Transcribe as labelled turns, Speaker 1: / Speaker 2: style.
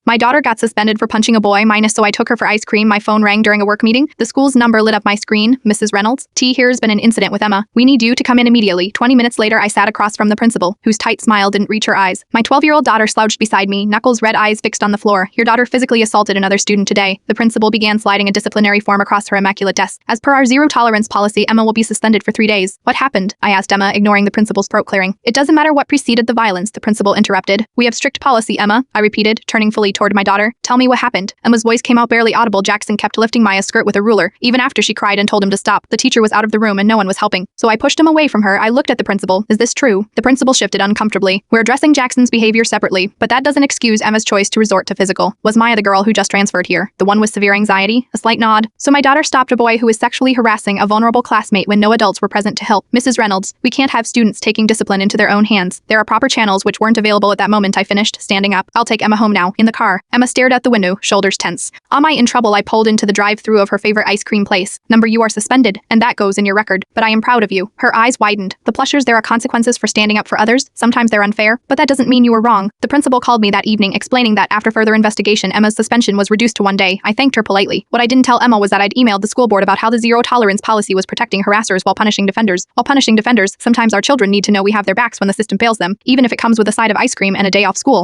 Speaker 1: My daughter got suspended for punching a boy, so I took her for ice cream. My phone rang during a work meeting. The school's number lit up my screen. Mrs. Reynolds, here's been an incident with Emma. We need you to come in immediately. 20 minutes later, I sat across from the principal, whose tight smile didn't reach her eyes. My 12-year-old daughter slouched beside me, knuckles red eyes fixed on the floor. Your daughter physically assaulted another student today. The principal began sliding a disciplinary form across her immaculate desk. As per our zero-tolerance policy, Emma will be suspended for 3 days. What happened? I asked Emma, ignoring the principal's throat clearing. It doesn't matter what preceded the violence, the principal interrupted. We have strict policy, Emma, I repeated, turning fully toward my daughter. Tell me what happened. Emma's voice came out barely audible. Jackson kept lifting Maya's skirt with a ruler, even after she cried and told him to stop. The teacher was out of the room and no one was helping. So I pushed him away from her. I looked at the principal. Is this true? The principal shifted uncomfortably. We're addressing Jackson's behavior separately, but that doesn't excuse Emma's choice to resort to physical. Was Maya the girl who just transferred here? The one with severe anxiety? A slight nod. So my daughter stopped a boy who was sexually harassing a vulnerable classmate when no adults were present to help. Mrs. Reynolds, we can't have students taking discipline into their own hands. There are proper channels which weren't available at that moment. I finished, standing up. I'll take Emma home now. In the car. Emma stared out the window, shoulders tense. Am I in trouble? I pulled into the drive-thru of her favorite ice cream place. Number, you are suspended, and that goes in your record. But I am proud of you. Her eyes widened. The Plushers, there are consequences for standing up for others. Sometimes they're unfair, but that doesn't mean you were wrong. The principal called me that evening, explaining that after further investigation, Emma's suspension was reduced to 1 day. I thanked her politely. What I didn't tell Emma was that I'd emailed the school board about how the zero-tolerance policy was protecting harassers while punishing defenders. Sometimes our children need to know we have their backs when the system fails them, even if it comes with a side of ice cream and a day off school.